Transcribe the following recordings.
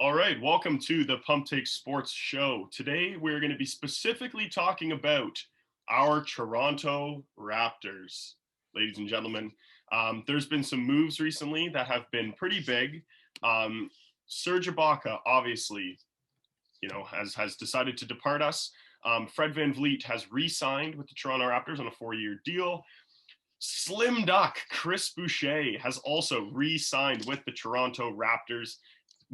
All right, welcome to the Pump Take Sports Show. Today we're going to be specifically talking about our Toronto Raptors, ladies and gentlemen. There's been some moves recently that have been pretty big. Serge Ibaka, obviously, has decided to depart us. Fred VanVleet has re-signed with the Toronto Raptors on a 4-year deal. Slim Duck, Chris Boucher, has also re-signed with the Toronto Raptors.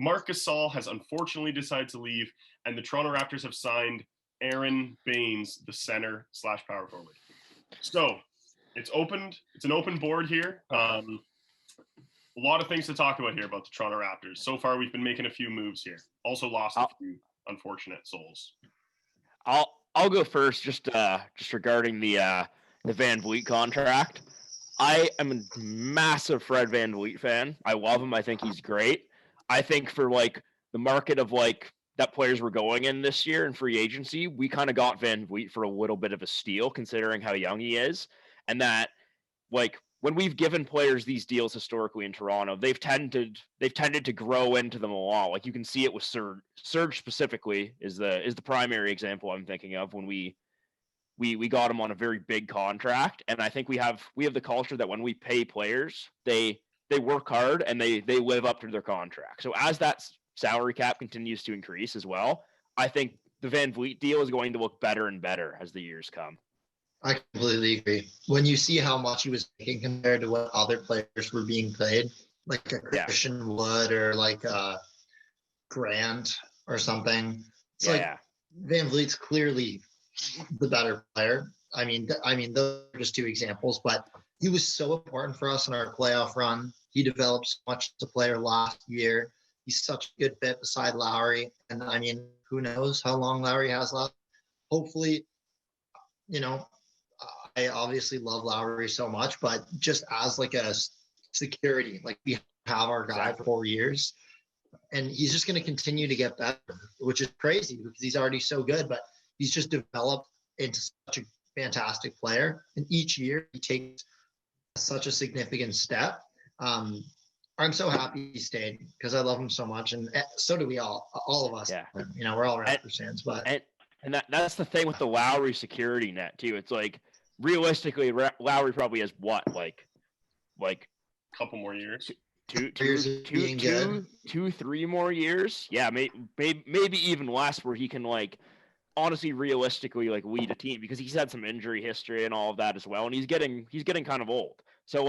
Marc Gasol has unfortunately decided to leave, and the Toronto Raptors have signed Aaron Baynes, the center / power forward. So it's opened. It's an open board here. A lot of things to talk about here about the Toronto Raptors. So far, we've been making a few moves here. Also lost a few unfortunate souls. I'll go first. Just regarding the VanVleet contract. I am a massive Fred VanVleet fan. I love him. I think he's great. I think for the market of that players were going in this year in free agency, we kind of got VanVleet for a little bit of a steal considering how young he is, and that when we've given players these deals historically in Toronto, they've tended to grow into them a lot. You can see it with Serge. Serge specifically is the primary example I'm thinking of when we got him on a very big contract, and I think we have the culture that when we pay players, they work hard and they live up to their contract. So as that salary cap continues to increase as well, I think the VanVleet deal is going to look better and better as the years come. I completely agree. When you see how much he was making compared to what other players were being paid, like a Christian Wood or like a Grant or something, it's VanVleet's clearly the better player. I mean, those are just two examples, but he was so important for us in our playoff run. He developed so much as a player last year. He's such a good fit beside Lowry. And I mean, who knows how long Lowry has left. Hopefully, I obviously love Lowry so much, but just as a security, we have our guy for 4 years, and he's just going to continue to get better, which is crazy because he's already so good, but he's just developed into such a fantastic player. And each year he takes such a significant step. I'm so happy he stayed because I love him so much. And so do we all of us. Yeah. We're all Raptors fans, but. And that's the thing with the Lowry security net too. It's realistically, Lowry probably has what, couple more years, 3 more years. Yeah, maybe even less, where he can honestly, realistically, lead a team, because he's had some injury history and all of that as well, and he's getting kind of old. So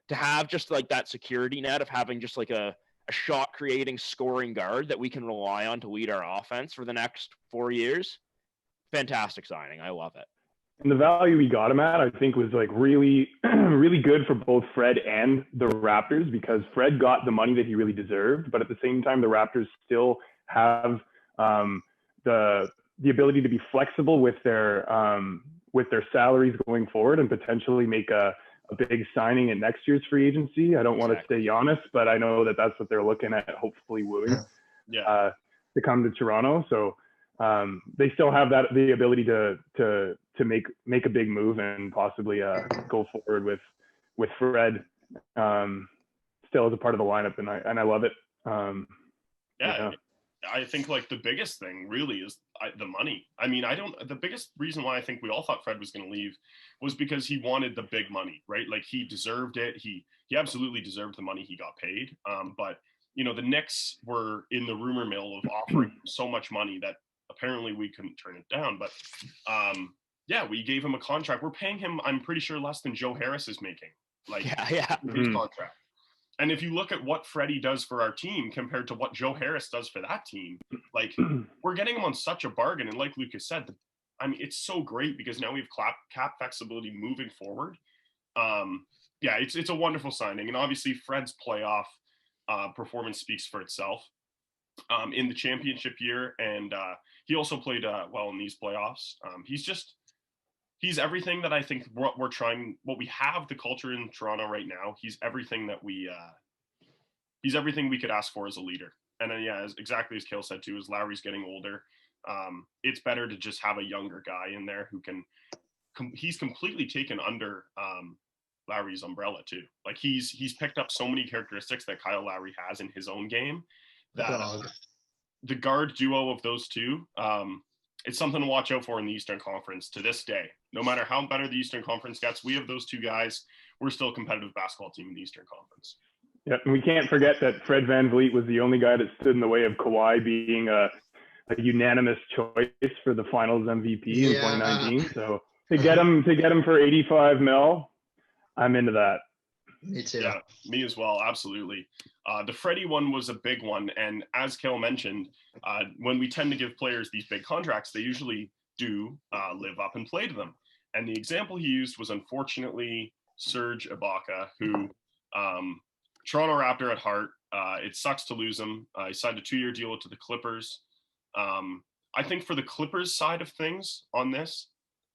to have just that security net of having just a shot creating scoring guard that we can rely on to lead our offense for the next 4 years, fantastic signing. I love it. And the value we got him at, I think, was really, really good for both Fred and the Raptors, because Fred got the money that he really deserved, but at the same time, the Raptors still have the ability to be flexible with their salaries going forward and potentially make a big signing in next year's free agency. I don't want to say Giannis, but I know that that's what they're looking at, hopefully wooing to come to Toronto. So they still have the ability to make a big move and possibly go forward with Fred still as a part of the lineup, and I love it. I think the biggest thing really is the money. I mean, the biggest reason why I think we all thought Fred was going to leave was because he wanted the big money, right? He deserved it. He absolutely deserved the money he got paid. But the Knicks were in the rumor mill of offering so much money that apparently we couldn't turn it down. But we gave him a contract. We're paying him, I'm pretty sure, less than Joe Harris is making. His contract. And if you look at what Freddie does for our team compared to what Joe Harris does for that team, we're getting him on such a bargain. And like Lucas said, it's so great because now we have cap flexibility moving forward. It's a wonderful signing. And obviously Fred's playoff performance speaks for itself in the championship year. And he also played well in these playoffs. He's everything that I think what we have the culture in Toronto right now. He's everything that he's everything we could ask for as a leader. And then, exactly as Kale said too, as Lowry's getting older, it's better to just have a younger guy in there who he's completely taken under Lowry's umbrella too. He's picked up so many characteristics that Kyle Lowry has in his own game that the guard duo of those two, it's something to watch out for in the Eastern Conference to this day. No matter how better the Eastern Conference gets, we have those two guys. We're still a competitive basketball team in the Eastern Conference. Yeah, and we can't forget that Fred VanVleet was the only guy that stood in the way of Kawhi being a unanimous choice for the Finals MVP in 2019. So to get him for 85 mil, I'm into that. Me too. Yeah, me as well. Absolutely. The Freddie one was a big one. And as Kale mentioned, when we tend to give players these big contracts, they usually do live up and play to them. And the example he used was unfortunately Serge Ibaka, who Toronto Raptor at heart. It sucks to lose him. He signed a 2-year deal to the Clippers. I think for the Clippers side of things on this,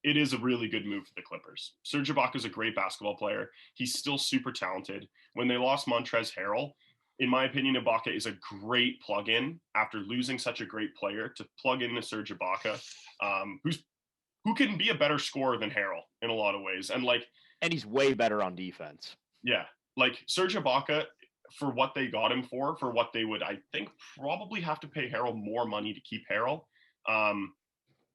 it is a really good move for the Clippers. Serge Ibaka is a great basketball player. He's still super talented. When they lost Montrezl Harrell, in my opinion, Ibaka is a great plug-in after losing such a great player to plug in to Serge Ibaka, who can be a better scorer than Harrell in a lot of ways. And he's way better on defense. Yeah. Like Serge Ibaka, for what they got him for what they would, I think, probably have to pay Harrell more money to keep Harrell.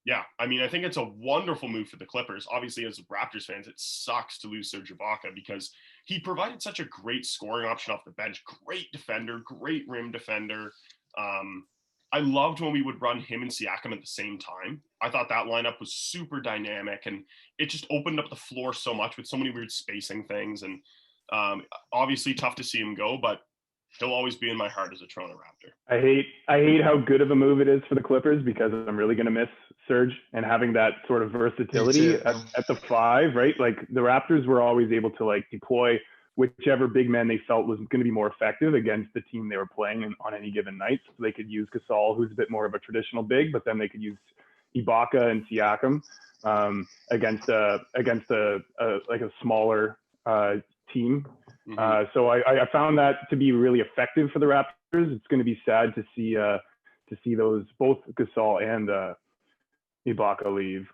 Yeah, I mean, I think it's a wonderful move for the Clippers. Obviously, as Raptors fans, it sucks to lose Serge Ibaka because he provided such a great scoring option off the bench. Great defender, great rim defender. I loved when we would run him and Siakam at the same time. I thought that lineup was super dynamic, and it just opened up the floor so much with so many weird spacing things. And obviously, tough to see him go, but he'll always be in my heart as a Toronto Raptor. I hate how good of a move it is for the Clippers because I'm really going to miss Serge and having that sort of versatility at the 5, right? Like the Raptors were always able to like deploy whichever big man they felt was going to be more effective against the team they were playing on any given night. So they could use Gasol, who's a bit more of a traditional big, but then they could use Ibaka and Siakam against a smaller team. Mm-hmm. So I found that to be really effective for the Raptors. It's going to be sad to see those both Gasol and Ibaka leave.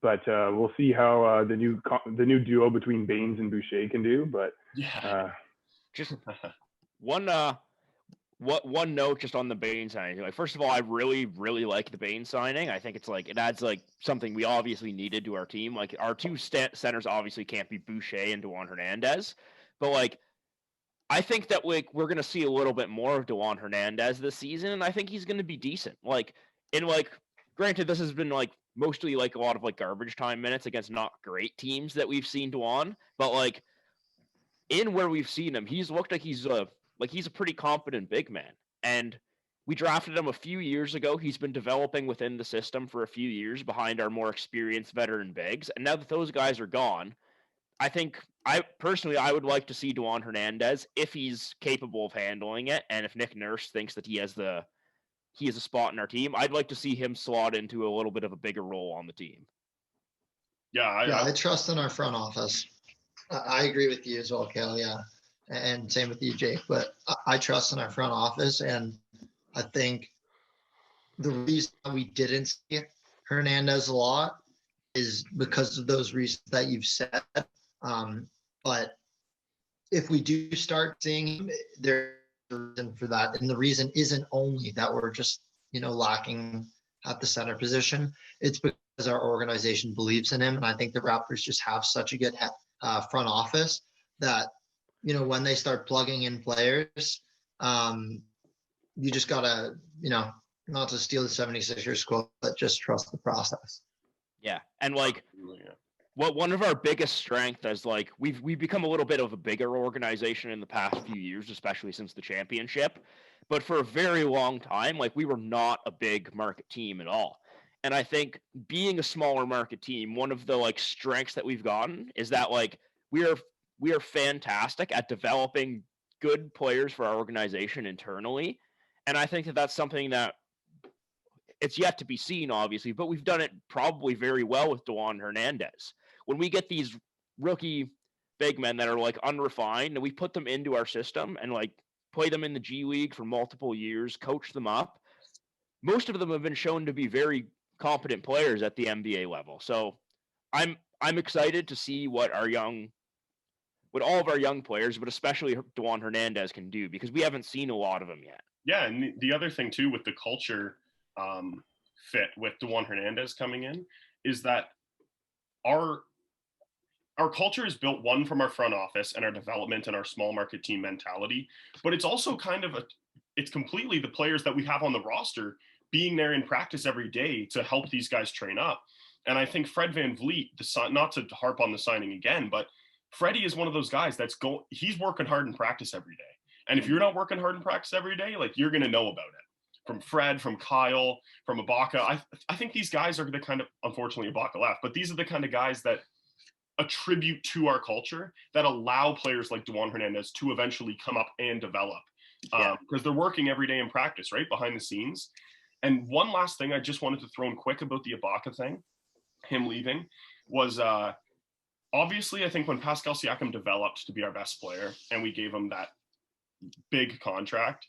But we'll see how the new duo between Baynes and Boucher can do. But just one note just on the Baynes signing. Like, first of all, I really, really like the Baynes signing. I think it adds like something we obviously needed to our team. Like our two centers obviously can't be Boucher and Juan Hernandez, but like I think that we're going to see a little bit more of Juan Hernandez this season, and I think he's going to be decent. Granted, this has been like mostly like a lot of like garbage time minutes against not great teams that we've seen Juan, but like in where we've seen him, he's looked like he's a pretty competent big man. And we drafted him a few years ago. He's been developing within the system for a few years behind our more experienced veteran bigs. And now that those guys are gone, I think I would like to see Juan Hernandez if he's capable of handling it. And if Nick Nurse thinks that he has a spot in our team, I'd like to see him slot into a little bit of a bigger role on the team. I trust in our front office. I agree with you as well, Kel. Yeah. And same with you, Jake. But I trust in our front office. And I think the reason we didn't see Hernandez a lot is because of those reasons that you've said. But if we do start seeing him, there's a reason for that. And the reason isn't only that we're just, lacking at the center position. It's because our organization believes in him. And I think the Raptors just have such a good front office that, when they start plugging in players, you just got to, not to steal the 76ers quote, but just trust the process. Yeah. And one of our biggest strengths is we've become a little bit of a bigger organization in the past few years, especially since the championship. But for a very long time, we were not a big market team at all. And I think being a smaller market team, one of the strengths that we've gotten is that we are fantastic at developing good players for our organization internally. And I think that that's something that it's yet to be seen, obviously, but we've done it probably very well with Juan Hernandez. When we get these rookie big men that are unrefined and we put them into our system and play them in the G League for multiple years, coach them up, most of them have been shown to be very competent players at the NBA level. So I'm excited to see what all of our young players, but especially Juan Hernandez, can do, because we haven't seen a lot of them yet. Yeah, and the other thing too with the culture fit with DeJuan Hernandez coming in is that our culture is built one from our front office and our development and our small market team mentality, but it's also kind of it's completely the players that we have on the roster being there in practice every day to help these guys train up. And I think Fred VanVleet, not to harp on the signing again, but Freddie is one of those guys he's working hard in practice every day. And if you're not working hard in practice every day, like you're going to know about it from Fred, from Kyle, from Ibaka. I think these guys are the kind of, unfortunately Ibaka left, but these are the kind of guys that attribute to our culture that allow players like DeJuan Hernandez to eventually come up and develop because they're working every day in practice, right, behind the scenes. And one last thing I just wanted to throw in quick about the Ibaka thing, him leaving, was obviously I think when Pascal Siakam developed to be our best player and we gave him that big contract,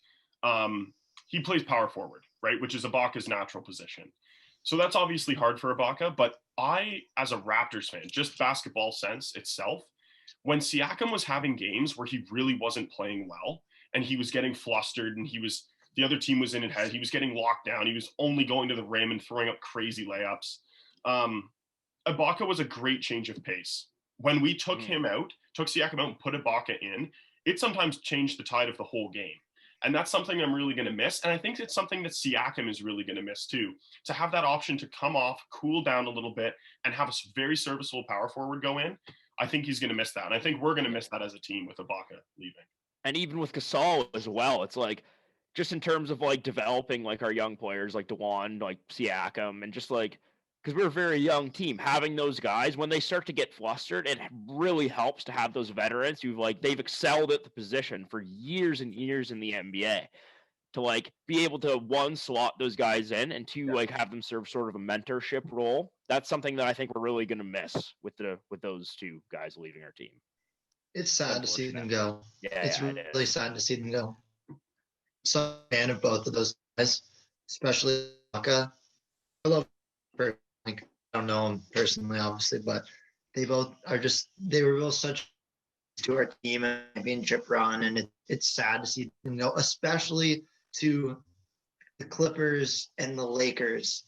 he plays power forward, right, which is Ibaka's natural position. So that's obviously hard for Ibaka, but I, as a Raptors fan, just basketball sense itself, when Siakam was having games where he really wasn't playing well and he was getting flustered and the other team was in his head, he was getting locked down, he was only going to the rim and throwing up crazy layups. Ibaka was a great change of pace. When we took him out, took Siakam out and put Ibaka in, it sometimes changed the tide of the whole game. And that's something I'm really going to miss. And I think it's something that Siakam is really going to miss too, to have that option to come off, cool down a little bit, and have a very serviceable power forward go in. I think he's going to miss that. And I think we're going to miss that as a team with Ibaka leaving. And even with Gasol as well, it's like, just in terms of like developing like our young players like DeJuan, like Siakam, and just like, because we're a very young team, having those guys, when they start to get flustered, it really helps to have those veterans who've like, they've excelled at the position for years and years in the NBA, to like be able to, one, slot those guys in, and two, like have them serve sort of a mentorship role. That's something that I think we're really going to miss with those two guys leaving our team. It's sad to see them go. Yeah, it's really sad to see them go. So I'm a fan of both of those guys, especially Ibaka. I love her. Like, I don't know him personally, obviously, but they were both such to our team and championship run, and it's sad to see them go, especially to the Clippers and the Lakers.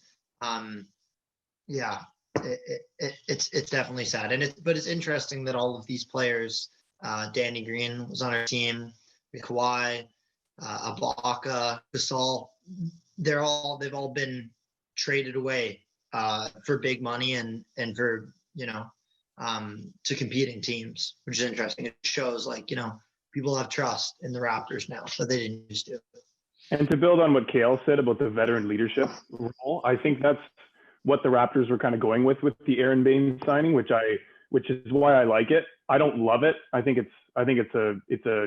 It's definitely sad, but it's interesting that all of these players, Danny Green was on our team, Kawhi, Ibaka, Gasol, they've all been traded away for big money and for to competing teams, which is interesting. It shows people have trust in the Raptors now that they didn't used to. And to build on what Kale said about the veteran leadership role, I think that's what the Raptors were kind of going with the Aaron Baynes signing, which is why I like it. I don't love it. I think it's a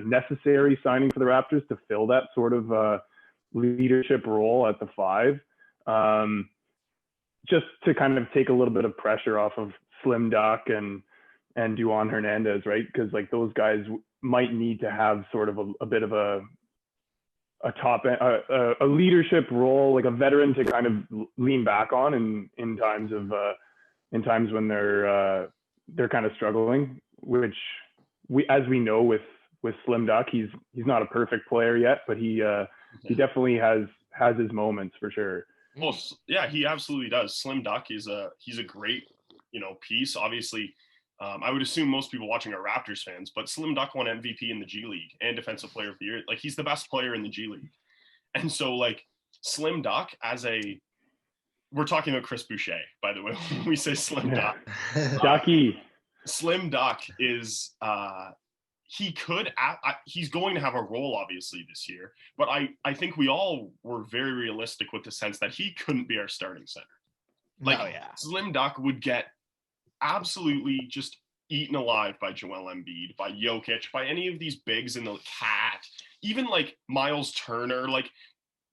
necessary signing for the Raptors to fill that sort of leadership role at the 5, just to kind of take a little bit of pressure off of Slim Duck and DeJuan Hernandez, right? Because like those guys might need to have sort of a bit of a top a leadership role, like a veteran to kind of lean back on in times when they're kind of struggling, which as we know with Slim Duck, he's not a perfect player yet, but he definitely has his moments for sure. Well, yeah, he absolutely does. Slim Duck he's a great, piece. Obviously, I would assume most people watching are Raptors fans, but Slim Duck won MVP in the G League and Defensive Player of the Year. Like, he's the best player in the G League. And so, like, Slim Duck we're talking about Chris Boucher, by the way, when we say Slim Duck. Ducky. Slim Duck is he's going to have a role obviously this year, but I think we all were very realistic with the sense that he couldn't be our starting center. Slim Duck would get absolutely just eaten alive by Joel Embiid, by Jokic, by any of these bigs in the Cat, even like Miles Turner. Like,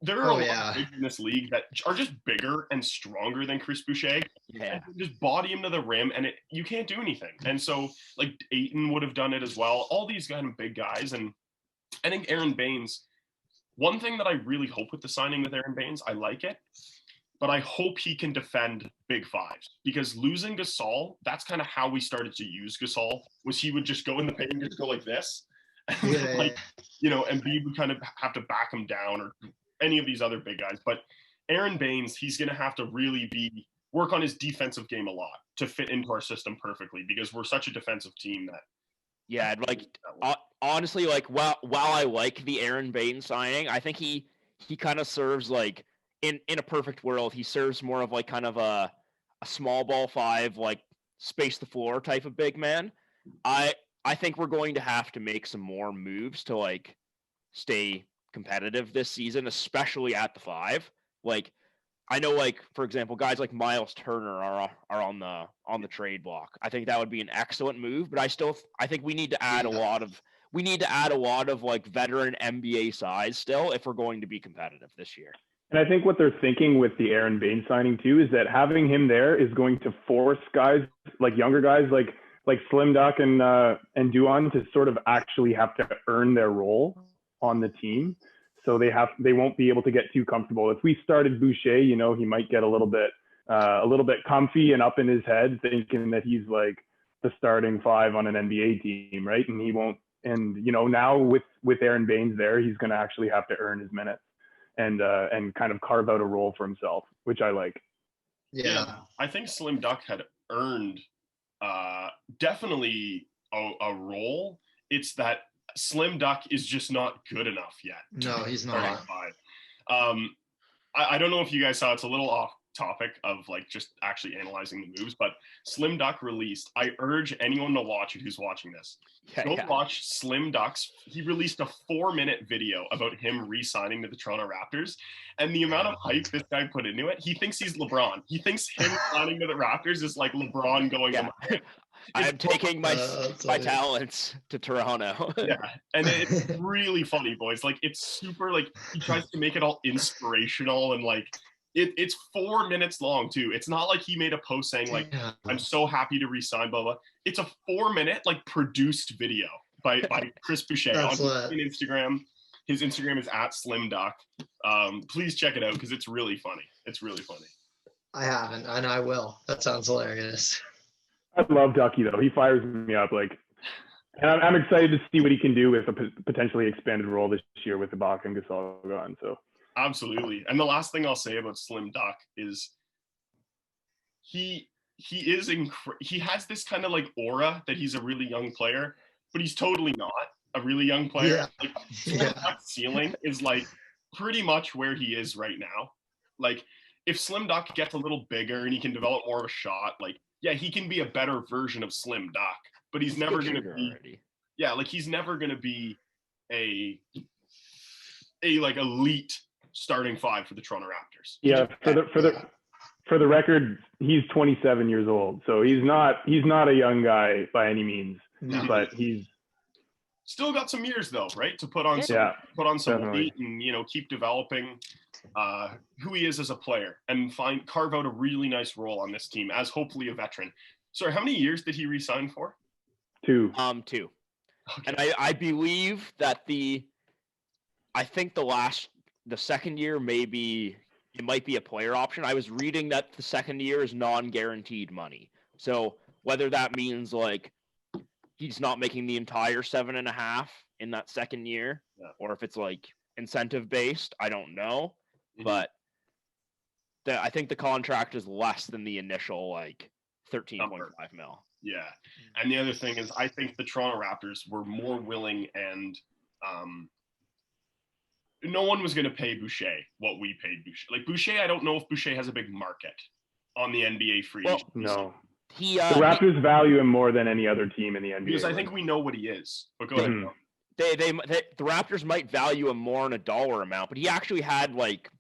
there are a lot of bigs in this league that are just bigger and stronger than Chris Boucher. Yeah. Just body him to the rim, and you can't do anything. And so, like, Ayton would have done it as well. All these kind of big guys. And I think Aaron Baynes, one thing that I really hope with the signing with Aaron Baynes, I like it, but I hope he can defend big fives, because losing Gasol, that's kind of how we started to use Gasol, was he would just go in the paint and just go like this. Like, you know, Embiid would kind of have to back him down, or any of these other big guys. But Aaron Baynes, he's going to have to really work on his defensive game a lot to fit into our system perfectly, because we're such a defensive team that. Yeah, like honestly, like while I like the Aaron Baynes signing, I think he kind of serves like in a perfect world, he serves more of like kind of a small ball five, like space the floor type of big man. I think we're going to have to make some more moves to like stay competitive this season, especially at the five. Like I know, like for example, guys like Miles Turner are on the trade block. I think that would be an excellent move, but I think we need to add a lot of like veteran NBA size still if we're going to be competitive this year. And I think what they're thinking with the Aaron Baynes signing too is that having him there is going to force guys like younger guys like Slim Duck and Duan to sort of actually have to earn their role on the team. So they won't be able to get too comfortable. If we started Boucher, you know, he might get a little bit comfy and up in his head, thinking that he's like the starting five on an NBA team, right? And he won't. And you know, now with Aaron Baynes there, he's going to actually have to earn his minutes and kind of carve out a role for himself, which I like. Yeah, I think Slim Duck had earned definitely a role. It's that Slim Duck is just not good enough yet. No, he's not. I don't know if you guys saw, it's a little off topic of like just actually analyzing the moves, but Slim Duck released, I urge anyone to watch it who's watching this. Watch Slim Duck's, he released a 4-minute video about him re-signing to the Toronto Raptors, and the amount of hype this guy put into it, he thinks he's LeBron. He thinks him signing to the Raptors is like LeBron going to Miami. I'm taking my talents to Toronto. Yeah, and it's really funny, boys. Like, it's super, like, he tries to make it all inspirational, and like it's 4 minutes long too. It's not like he made a post saying like, I'm so happy to resign, blah blah. It's a 4-minute like produced video by Chris Boucher on Instagram. His Instagram is @SlimDuck. Please check it out because it's really funny. It's really funny. I haven't, and I will. That sounds hilarious. I love Ducky though. He fires me up like, and I'm excited to see what he can do with a potentially expanded role this year with Ibaka and Gasol gone. So absolutely. And the last thing I'll say about Slim Duck is he has this kind of like aura that he's a really young player, but he's totally not a really young player. Yeah. Like Slim Duck's ceiling is like pretty much where he is right now. Like if Slim Duck gets a little bigger and he can develop more of a shot, like yeah, he can be a better version of Slim Duck, but he's never going to be. Already. Yeah, like he's never going to be a like elite starting five for the Toronto Raptors. Yeah, for the record, he's 27 years old, so he's not a young guy by any means, but he's still got some years though, right? To put on some weight and keep developing who he is as a player and carve out a really nice role on this team as hopefully a veteran. Sorry, how many years did he re-sign for? 2. 2. Okay. And I believe that I think the second year it might be a player option. I was reading that the second year is non-guaranteed money. So whether that means like he's not making the entire 7.5 in that second year, or if it's like incentive based, I don't know. Mm-hmm. But I think the contract is less than the initial like 13.5 mil. Yeah. And the other thing is I think the Toronto Raptors were more willing and no one was going to pay Boucher what we paid Boucher. Like Boucher, I don't know if Boucher has a big market on the NBA free agency. No. The Raptors value him more than any other team in the NBA. Because I think we know what he is. But go ahead. The Raptors might value him more in a dollar amount, but he actually had like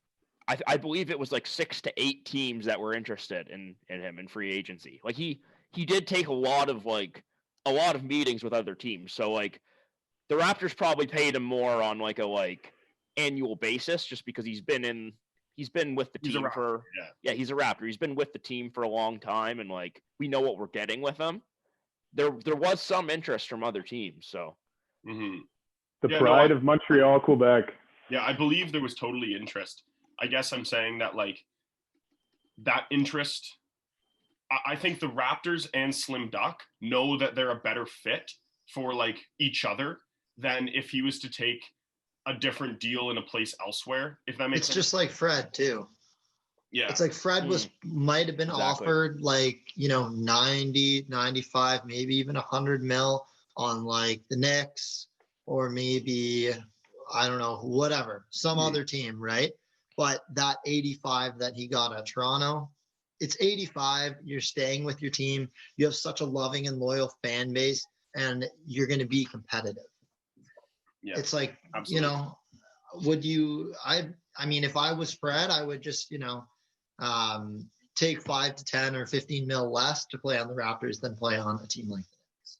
I believe it was like 6 to 8 teams that were interested in him in free agency. Like he did take a lot of meetings with other teams. So like the Raptors probably paid him more on like a annual basis just because he's been with the team for he's a Raptor. He's been with the team for a long time and like we know what we're getting with him. There was some interest from other teams, so the pride of Montreal, Quebec. Yeah, I believe there was totally interest. I guess I'm saying that like that interest, I think the Raptors and Slim Duck know that they're a better fit for like each other than if he was to take a different deal in a place elsewhere, if that makes It's sense. just like Fred too. Yeah. It's like Fred might have been offered like, 90, 95, maybe even 100 mil on like the Knicks or maybe, I don't know, whatever, some other team, right? But that 85 that he got at Toronto, it's 85. You're staying with your team. You have such a loving and loyal fan base, and you're going to be competitive. Yeah, it's like, absolutely. would you, I mean, if I was Fred, I would just, take 5 to 10 or 15 mil less to play on the Raptors than play on a team like the Knicks.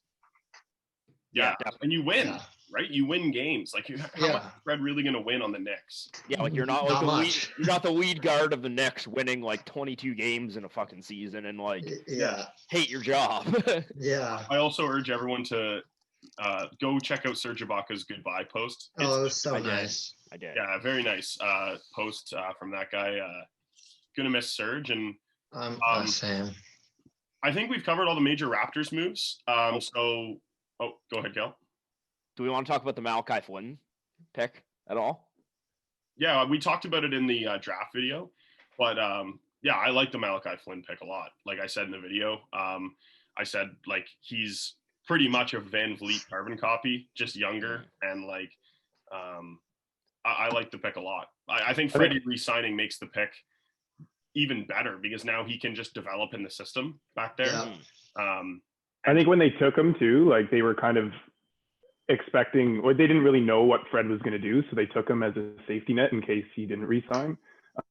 Yeah. And you win, Yeah. right? You win games. Like, how much is Fred really going to win on the Knicks? Yeah, like you're not like Not the lead, much. you're not the lead guard of the Knicks winning like 22 games in a fucking season and like hate your job. Yeah. I also urge everyone to go check out Serge Ibaka's goodbye post. It was so nice. I did. Yeah, very nice post from that guy. Gonna miss Serge, and same. I think we've covered all the major Raptors moves. So, go ahead, Cal. Do we want to talk about the Malachi Flynn pick at all? Yeah, we talked about it in the draft video, but yeah, I like the Malachi Flynn pick a lot. Like I said in the video, I said like he's pretty much a VanVleet carbon copy, just younger, and like I like the pick a lot. I think Freddie re-signing makes the pick even better because now he can just develop in the system back there. Yeah. I think when they took him too, like they were kind of expecting, or they didn't really know what Fred was going to do, so they took him as a safety net in case he didn't re-sign.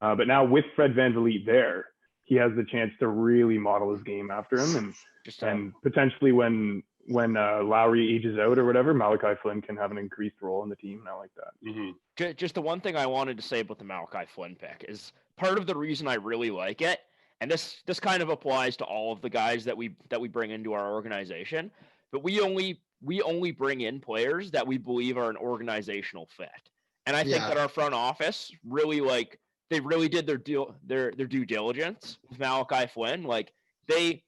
But now with Fred VanVleet there, he has the chance to really model his game after him, and potentially when Lowry ages out or whatever, Malachi Flynn can have an increased role in the team, and I like that. Mm-hmm. Just the one thing I wanted to say about the Malachi Flynn pick is part of the reason I really like it, and this kind of applies to all of the guys that we bring into our organization, but we only bring in players that we believe are an organizational fit. And I think that our front office really they really did their due diligence with Malachi Flynn. Like they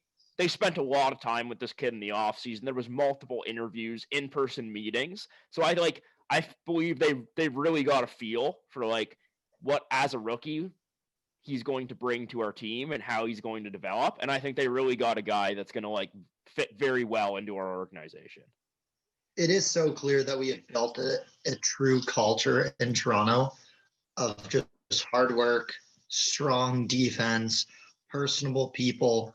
spent a lot of time with this kid in the offseason. There was multiple interviews, in-person meetings. So I believe they've really got a feel for like what as a rookie he's going to bring to our team and how he's going to develop. And I think they really got a guy that's going to like fit very well into our organization. It is so clear that we have built a true culture in Toronto of just hard work, strong defense, personable people.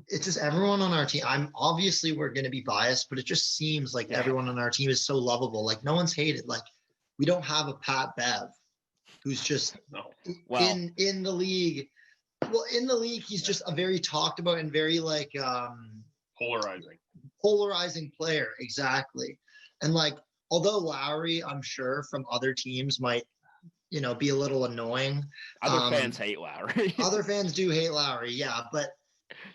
It's just everyone on our team. We're going to be biased, but it just seems like everyone on our team is so lovable. Like no one's hated. Like we don't have a Pat Bev who's just in the league. Well, in the league, he's just a very talked about and very like polarizing player. Exactly. And like, although Lowry, I'm sure from other teams might, be a little annoying. Other fans hate Lowry. Other fans do hate Lowry. Yeah. But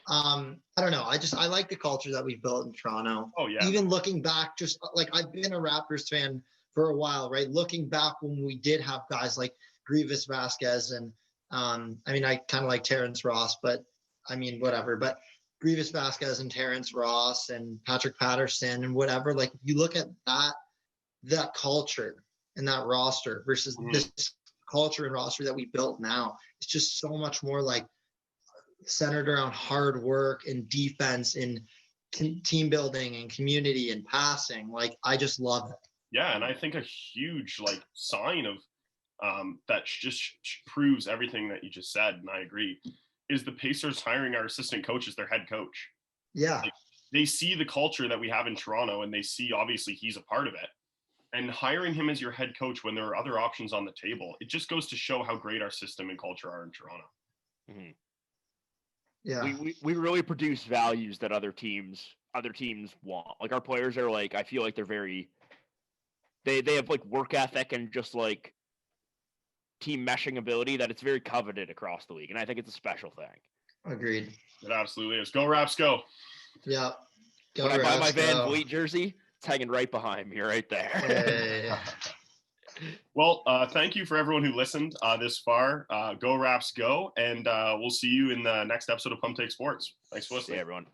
I don't know. I like the culture that we've built in Toronto. Oh yeah. Even looking back, just like I've been a Raptors fan for a while, right? Looking back when we did have guys like Grievous Vasquez and I mean, I kind of like Terrence Ross, but I mean, whatever. But Grievous Vasquez and Terrence Ross and Patrick Patterson and whatever, like you look at that culture and that roster versus this culture and roster that we built now, it's just so much more like centered around hard work and defense and team building and community and passing. Like, I just love it. Yeah, and I think a huge like sign of that just proves everything that you just said, and I agree, is the Pacers hiring our assistant coach as their head coach. Yeah. Like, they see the culture that we have in Toronto, and they see obviously he's a part of it. And hiring him as your head coach when there are other options on the table, it just goes to show how great our system and culture are in Toronto. Mm-hmm. Yeah. We really produce values that other teams want. Like our players are like, I feel like they're very they have like work ethic and just like team meshing ability that it's very coveted across the league, and I think it's a special thing. Agreed. It absolutely is. Go Raps, go. Yeah. When I buy my VanVleet jersey, it's hanging right behind me, right there. Yeah. Well, thank you for everyone who listened this far. Go Raps, go, and we'll see you in the next episode of Pump Take Sports. Thanks for listening. See you, everyone.